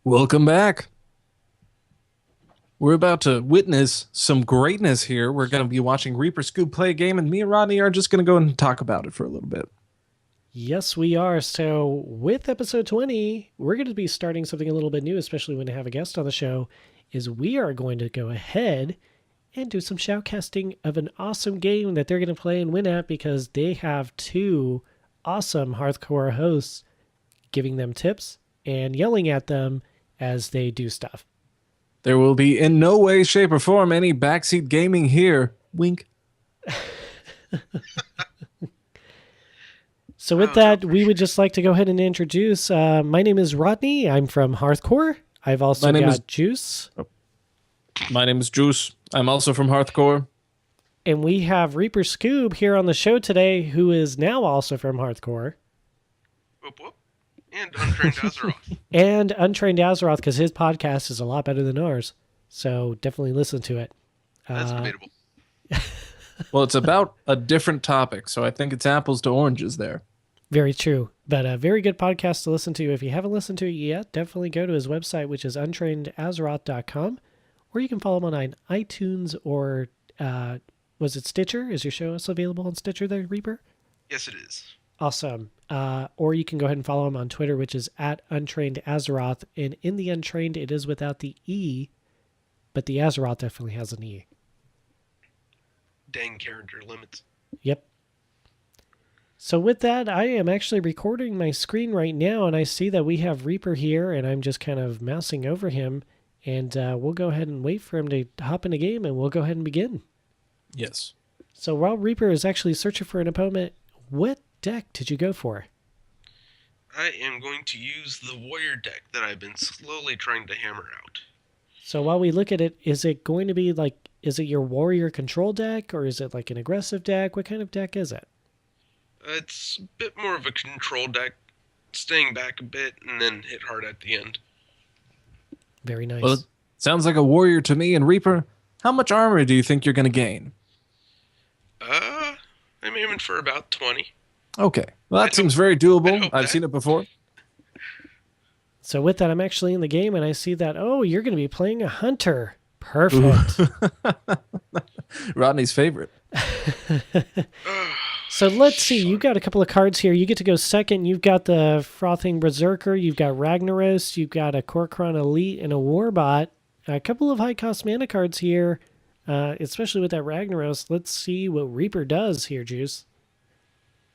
Welcome back. We're about to witness some greatness here. We're going to be watching ReaperScoob play a game, and me and Rodney are just going to go and talk about it for a little bit. Yes, we are. So, with episode 20, we're going to be starting something a little bit new, especially when I have a guest on the show, is we are going to go ahead and do some shoutcasting of an awesome game that they're going to play and win at because they have two awesome hardcore hosts giving them tips and yelling at them as they do stuff. There will be in no way, shape, or form any backseat gaming here. Wink. So with that, we would just like to go ahead and introduce. My name is Rodney. I'm from Hearthcore. I've also got Juice. My name is Juice. I'm also from Hearthcore. And we have ReaperScoob here on the show today, who is now also from Hearthcore. Whoop, whoop. And Untrained Azeroth. And Untrained Azeroth, because his podcast is a lot better than ours. So definitely listen to it. That's debatable. Well, it's about a different topic, so I think it's apples to oranges there. Very true. But a very good podcast to listen to. If you haven't listened to it yet, definitely go to his website, which is untradnedazeroth.com. Or you can follow him on iTunes or, was it Stitcher? Is your show also available on Stitcher there, Reaper? Yes, it is. Awesome. Or you can go ahead and follow him on Twitter, which is at UntrainedAzeroth. And in the Untrained, it is without the E, but the Azeroth definitely has an E. Dang character limits. Yep. So with that, I am actually recording my screen right now, and I see that we have Reaper here, and I'm just kind of mousing over him. And we'll go ahead and wait for him to hop in a game, and we'll go ahead and begin. Yes. So while Reaper is actually searching for an opponent, what deck did you go for? I am going to use the warrior deck that I've been slowly trying to hammer out. So while we look at it, is it going to be like, is it your warrior control deck, or is it like an aggressive deck? What kind of deck is it? It's a bit more of a control deck, staying back a bit and then hit hard at the end. Very nice. Well, it sounds like a warrior to me. And Reaper, how much armor do you think you're going to gain? I'm aiming for about 20. Okay. Well, that seems very doable. I've seen it before. So with that, I'm actually in the game, and I see that, oh, you're going to be playing a hunter. Perfect. Rodney's favorite. So let's see. You got a couple of cards here. You get to go second. You've got the Frothing Berserker. You've got Ragnaros. You've got a Kor'kron Elite and a Warbot. A couple of high-cost mana cards here, especially with that Ragnaros. Let's see what Reaper does here, Juice.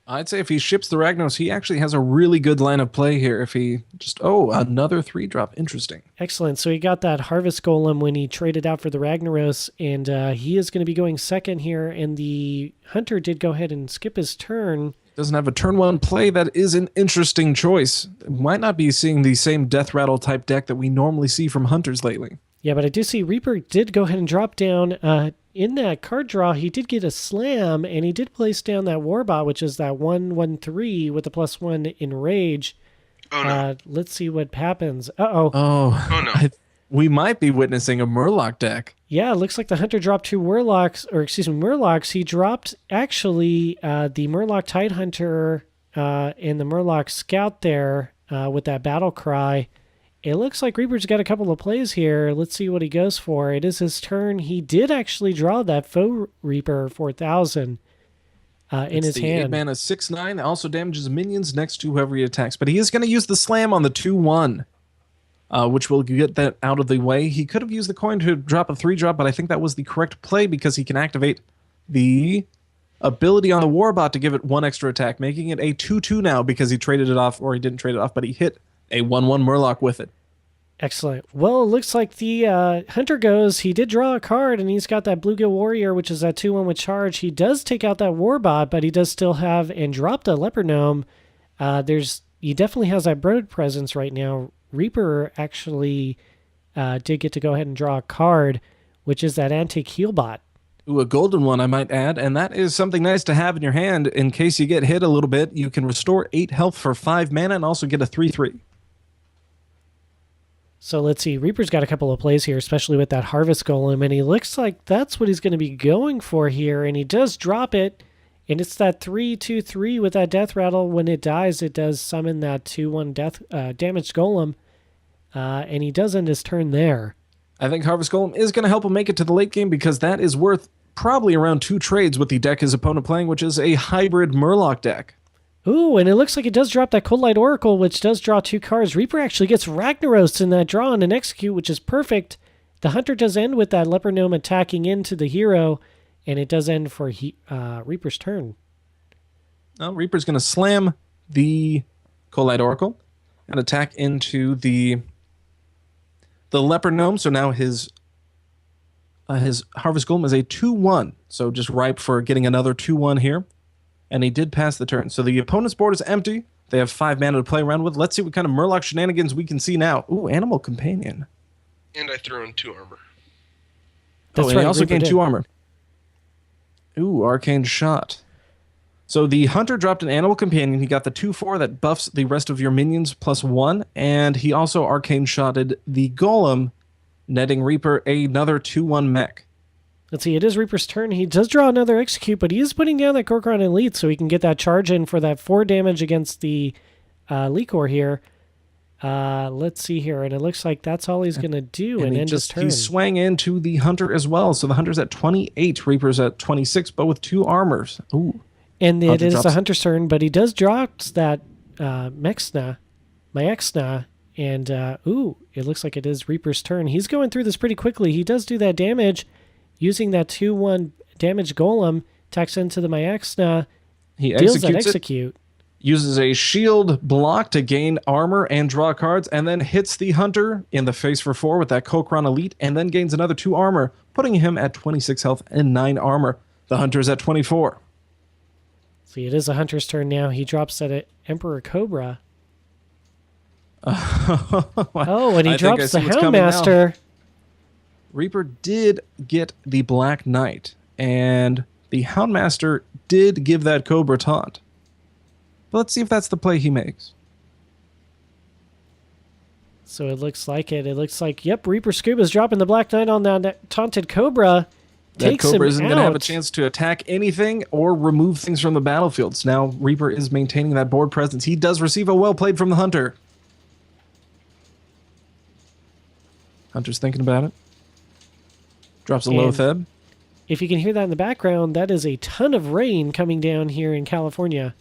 I'd say if he ships the Ragnaros, he actually has a really good line of play here. If he just, another 3-drop. Interesting. Excellent. So he got that Harvest Golem when he traded out for the Ragnaros, and he is going to be going second here, and the Hunter did go ahead and skip his turn. Doesn't have a turn one play. That is an interesting choice. Might not be seeing the same Death Rattle type deck that we normally see from Hunters lately. Yeah, but I do see Reaper did go ahead and drop down. In that card draw, he did get a slam, and he did place down that Warbot, which is that 1/1/3 with a +1 in Rage. Oh, no. Let's see what happens. Uh-oh. Oh, no. We might be witnessing a Murloc deck. Yeah, it looks like the Hunter dropped two Murlocs. He dropped, actually, the Murloc Tidehunter and the Murloc Scout there with that Battle Cry. It looks like Reaper's got a couple of plays here. Let's see what he goes for. It is his turn. He did actually draw that Foe Reaper 4000 in his hand. 8-mana 6/9 also damages minions next to whoever he attacks. But he is going to use the slam on the 2/1, which will get that out of the way. He could have used the coin to drop a 3-drop, but I think that was the correct play because he can activate the ability on the Warbot to give it 1 extra attack, making it a 2/2 now because he traded it off, or he didn't trade it off, but he hit a 1/1 Murloc with it. Excellent. Well, it looks like the Hunter goes. He did draw a card, and he's got that Bluegill Warrior, which is that 2/1 with charge. He does take out that Warbot, but he does still have and dropped a Leper Gnome. He definitely has that Brood presence right now. Reaper actually did get to go ahead and draw a card, which is that Antique Healbot. Ooh, a golden one, I might add, and that is something nice to have in your hand in case you get hit a little bit. You can restore 8 health for 5 mana and also get a 3/3. So let's see. Reaper's got a couple of plays here, especially with that Harvest Golem, and he looks like that's what he's going to be going for here, and he does drop it, and it's that 3/2/3 with that Death Rattle. When it dies, it does summon that 2/1 damaged Golem. And he does end his turn there. I think Harvest Golem is going to help him make it to the late game because that is worth probably around 2 trades with the deck his opponent playing, which is a hybrid Murloc deck. Ooh, and it looks like it does drop that Cold Light Oracle, which does draw 2 cards. Reaper actually gets Ragnaros in that draw and an execute, which is perfect. The Hunter does end with that Leper Gnome attacking into the hero, and it does end for Reaper's turn. Well, Reaper's going to slam the Cold Light Oracle and attack into the Leper Gnome. So now his Harvest Golem is a 2/1, so just ripe for getting another 2/1 here. And he did pass the turn. So the opponent's board is empty. They have 5 mana to play around with. Let's see what kind of Murloc shenanigans we can see now. Ooh, Animal Companion. And I threw in 2 armor. That's and right, he also Reaper gained did. 2 armor. Ooh, Arcane Shot. So the Hunter dropped an Animal Companion. He got the 2/4 that buffs the rest of your minions +1. And he also Arcane Shotted the Golem, netting Reaper another 2/1 mech. Let's see, it is Reaper's turn. He does draw another execute, but he is putting down that Korkron Elite so he can get that charge in for that 4 damage against the Licor here. Let's see here, and it looks like that's all he's going to do and end his turn. He swang into the Hunter as well. So the Hunter's at 28, Reaper's at 26, but with 2 armors. Ooh. And it Hunter is drops- the Hunter's turn, but he does drop that Myexna, and it looks like it is Reaper's turn. He's going through this pretty quickly. He does do that damage using that 2/1 damage Golem, attacks into the Myexna, He deals that executes it, execute. uses a shield block to gain armor and draw cards, and then hits the Hunter in the face for 4 with that Kokron Elite, and then gains another 2 armor, putting him at 26 health and 9 armor. The Hunter's at 24. See, it is the Hunter's turn now. He drops that Emperor Cobra. Oh, and he I think I drops see the what's coming now. Houndmaster. Reaper did get the Black Knight, and the Houndmaster did give that Cobra taunt. But let's see if that's the play he makes. So it looks like it. It looks like, yep, ReaperScoob is dropping the Black Knight on that taunted Cobra. That Takes Cobra him isn't going to have a out. chance to attack anything or remove things from the battlefield. So now Reaper is maintaining that board presence. He does receive a well played from the Hunter. Hunter's thinking about it. Drops a low And- Theb. If you can hear that in the background, that is a ton of rain coming down here in California.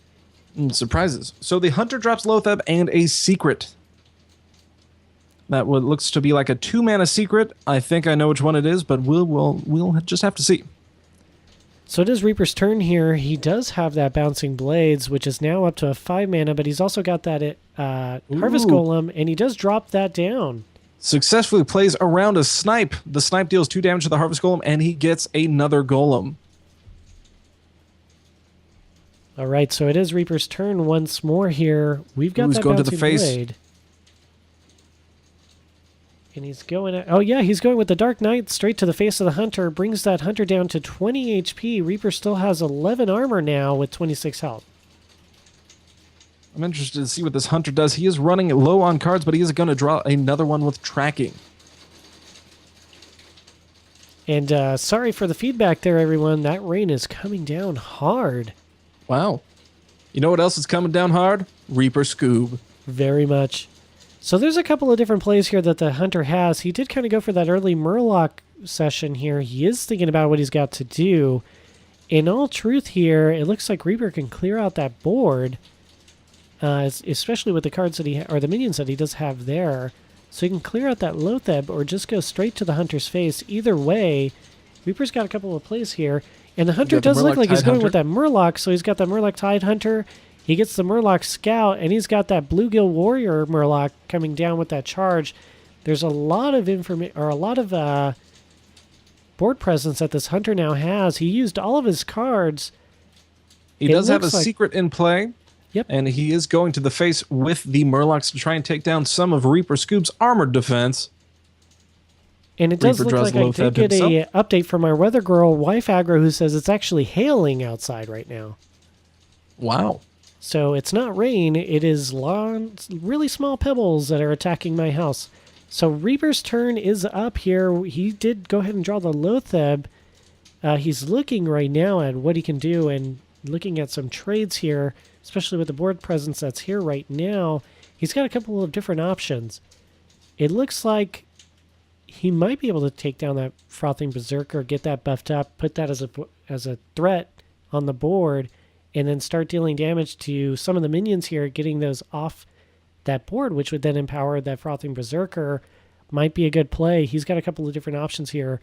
Surprises. So the Hunter drops Lotheb and a secret. That what looks to be like a 2-mana secret. I think I know which one it is, but we'll just have to see. So it is Reaper's turn here. He does have that Bouncing Blades, which is now up to a 5 mana, but he's also got that Harvest Ooh. Golem, and he does drop that down. Successfully plays around a Snipe. The Snipe deals 2 damage to the Harvest Golem, and he gets another Golem. All right, so it is Reaper's turn once more here. We've got Ooh, he's that going to Bouncing the face. Blade. And he's going at, oh yeah, he's going with the Dark Knight straight to the face of the Hunter, brings that Hunter down to 20 HP. Reaper still has 11 armor now with 26 health. I'm interested to see what this Hunter does. He is running low on cards, but he is going to draw another one with tracking. And sorry for the feedback there, everyone. That rain is coming down hard. Wow. You know what else is coming down hard? ReaperScoob. Very much. So there's a couple of different plays here that the Hunter has. He did kind of go for that early Murloc session here. He is thinking about what he's got to do. In all truth here, it looks like Reaper can clear out that board, especially with the cards that or the minions that he does have there. So he can clear out that Lotheb or just go straight to the Hunter's face. Either way, Reaper's got a couple of plays here. And the Hunter got the does look Murloc like he's Tide going Hunter. with that Murloc. So he's got the Murloc Tide Hunter. He gets the Murloc Scout, and he's got that Bluegill Warrior Murloc coming down with that charge. There's a lot of information, or a lot of board presence that this Hunter now has. He used all of his cards. He It does have a looks like- secret in play. Yep. And he is going to the face with the Murlocs to try and take down some of ReaperScoob's armored defense. And it does Reaper look draws like I Lotheb did get a himself. update from our weather girl, Wife Aggro, who says it's actually hailing outside right now. Wow. So it's not rain, it is really small pebbles that are attacking my house. So Reaper's turn is up here. He did go ahead and draw the Lotheb. He's looking right now at what he can do and looking at some trades here, especially with the board presence that's here right now. He's got a couple of different options. it looks like he might be able to take down that Frothing Berserker, get that buffed up, put that as a threat on the board, and then start dealing damage to some of the minions here, getting those off that board, which would then empower that Frothing Berserker. Might be a good play. He's got a couple of different options here.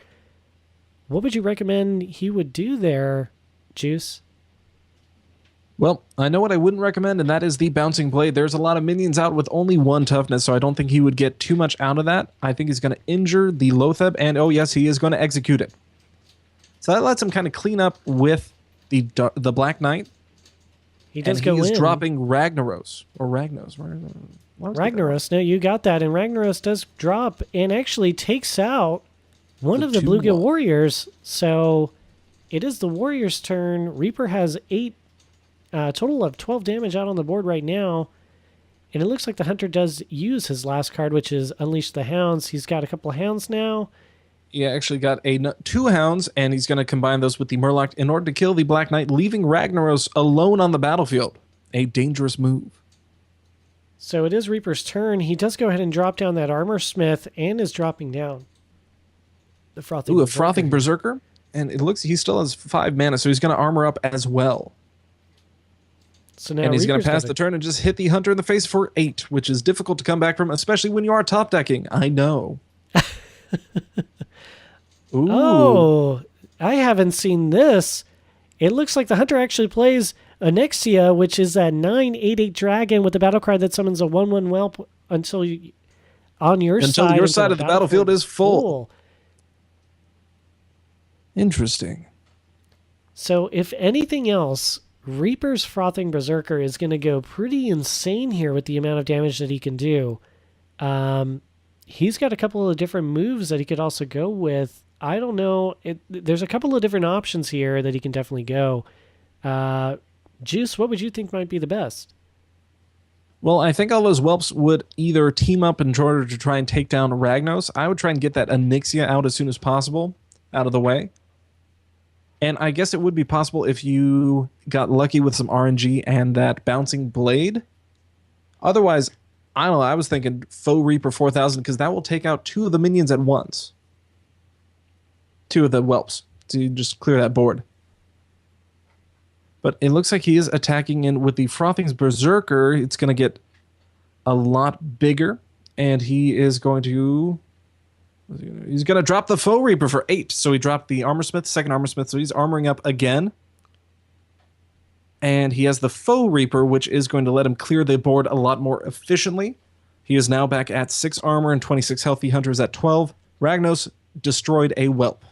What would you recommend he would do there, Juice? Well, I know what I wouldn't recommend, and that is the Bouncing Blade. There's a lot of minions out with only 1 toughness, so I don't think he would get too much out of that. I think he's going to injure the Lotheb, and oh yes, he is going to execute it. So that lets him kind of clean up with the Black Knight. He does and go in. He's dropping Ragnaros, or Ragnos. Ragnaros, no, you got that. And Ragnaros does drop and actually takes out one of the Bluegill Warriors. So it is the Warrior's turn. Reaper has 8, total of 12 damage out on the board right now. And it looks like the Hunter does use his last card, which is Unleash the Hounds. He's got a couple of Hounds now. He actually got 2 Hounds, and he's going to combine those with the Murloc in order to kill the Black Knight, leaving Ragnaros alone on the battlefield. A dangerous move. So it is Reaper's turn. He does go ahead and drop down that Armor Smith and is dropping down the Frothing Berserker. A Frothing Berserker. And it looks he still has 5 mana, so he's going to armor up as well. So now and he's going to pass the the turn and just hit the Hunter in the face for 8, which is difficult to come back from, especially when you are top decking. I know. Ooh. Oh, I haven't seen this. It looks like the Hunter actually plays Onyxia, which is that 9/8/8 dragon with the battle card that summons a 1/1 whelp until your side of the battlefield is full. Interesting. So if anything else, Reaper's Frothing Berserker is going to go pretty insane here with the amount of damage that he can do. He's got a couple of different moves that he could also go with. I don't know. There's a couple of different options here that he can definitely go. Juice, what would you think might be the best? Well, I think all those whelps would either team up in order to try and take down Ragnos. I would try and get that Onyxia out as soon as possible, out of the way. And I guess it would be possible if you got lucky with some RNG and that Bouncing Blade. Otherwise, I don't know, I was thinking Faux Reaper 4000 because that will take out 2 of the minions at once. 2 of the whelps. So you just clear that board. But it looks like he is attacking in with the Frothing Berserker. It's going to get a lot bigger. And he is going to... He's going to drop the Faux Reaper for 8. So he dropped the Armor Smith, second Armor Smith. So he's armoring up again. And he has the Faux Reaper, which is going to let him clear the board a lot more efficiently. He is now back at 6 armor and 26 health. The Hunter is at 12. Ragnos destroyed a whelp.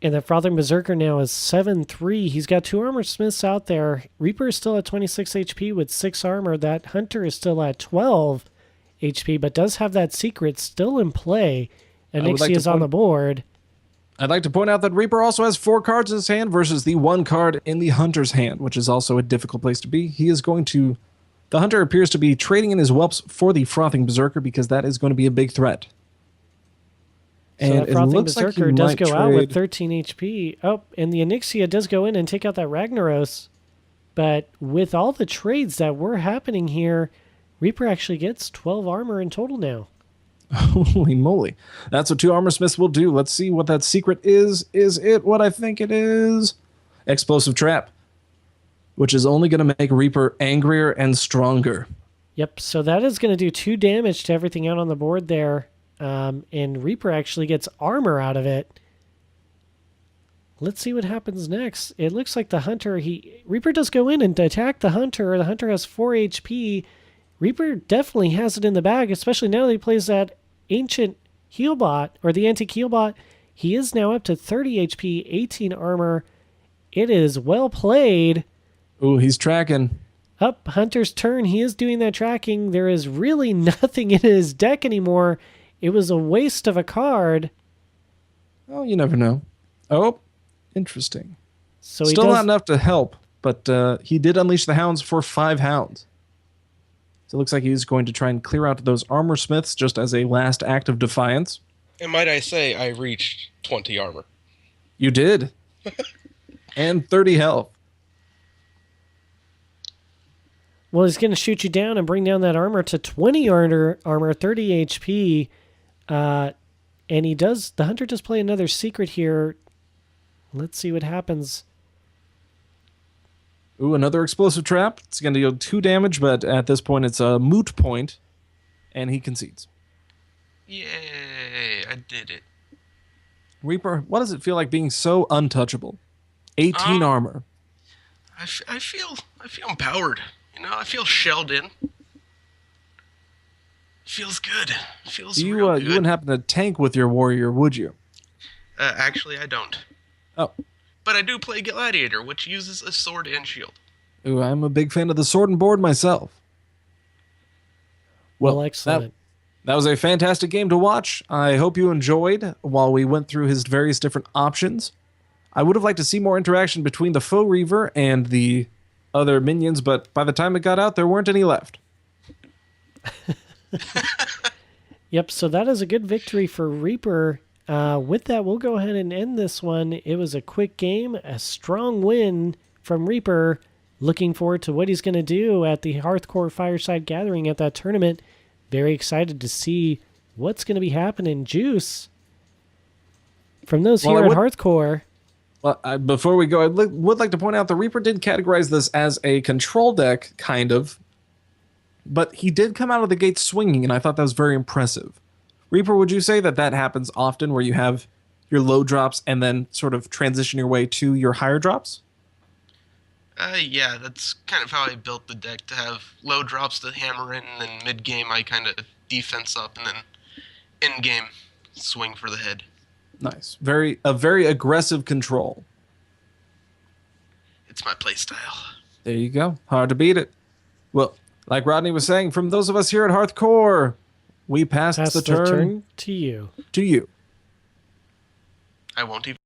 And the Frothing Berserker now is 7/3. He's got 2 Armor Smiths out there. Reaper is still at 26 HP with 6 armor. That Hunter is still at 12 HP, but does have that secret still in play. Onyxia is on the board. I'd like to point out that Reaper also has 4 cards in his hand versus the 1 card in the Hunter's hand, which is also a difficult place to be. He is going to... The Hunter appears to be trading in his whelps for the Frothing Berserker because that is going to be a big threat. So and that Frothing looks Berserker like does go out with 13 HP. Oh, and the Onyxia does go in and take out that Ragnaros. But with all the trades that were happening here, Reaper actually gets 12 armor in total now. Holy moly. That's what 2 Armor Smiths will do. Let's see what that secret is. Is it what I think it is? Explosive Trap, which is only going to make Reaper angrier and stronger. Yep, so that is going to do 2 damage to everything out on the board there. And Reaper actually gets armor out of it. Let's see what happens next. It looks like the Hunter, Reaper does go in and attack the Hunter. The Hunter has 4 HP. Reaper definitely has it in the bag, especially now that he plays that Ancient Healbot, or the Antique Healbot. He is now up to 30 HP, 18 armor. It is well played. Ooh, he's tracking. Up, Hunter's turn. He is doing that tracking. There is really nothing in his deck anymore. It was a waste of a card. Oh, you never know. Oh, interesting. So Still not enough to help, but he did unleash the Hounds for 5 Hounds. So it looks like he's going to try and clear out those Armor Smiths just as a last act of defiance. And might I say, I reached 20 armor. You did. And 30 health. Well, he's going to shoot you down and bring down that armor to 20 armor, 30 HP. And the hunter does play another secret here. Let's see what happens. Ooh, another explosive trap. It's going to deal 2 damage, but at this point it's a moot point, and he concedes. Yay, I did it. Reaper, what does it feel like being so untouchable? 18 armor. I feel empowered. You know, I feel shelled in. Feels good. Feels real good. You wouldn't happen to tank with your warrior, would you? Actually, I don't. Oh. But I do play Gladiator, which uses a sword and shield. Ooh, I'm a big fan of the sword and board myself. Well, excellent. That was a fantastic game to watch. I hope you enjoyed while we went through his various different options. I would have liked to see more interaction between the faux Reaver and the other minions, but by the time it got out, there weren't any left. Yep, so that is a good victory for Reaper. With that, we'll go ahead and end this one. It was a quick game, a strong win from Reaper. Looking forward to what he's going to do at the Hearthcore Fireside Gathering at that tournament. Very excited to see what's going to be happening. Juice, from those here at Hearthcore. Well, before we go, I would like to point out the Reaper did categorize this as a control deck, kind of. But he did come out of the gate swinging, and I thought that was very impressive. Reaper, would you say that happens often, where you have your low drops and then sort of transition your way to your higher drops? Yeah, that's kind of how I built the deck, to have low drops to hammer in, and then mid-game I kind of defense up, and then end-game swing for the head. Nice. A very aggressive control. It's my playstyle. There you go. Hard to beat it. Well, like Rodney was saying, from those of us here at Hearthcore, we pass the turn to you. To you. I won't even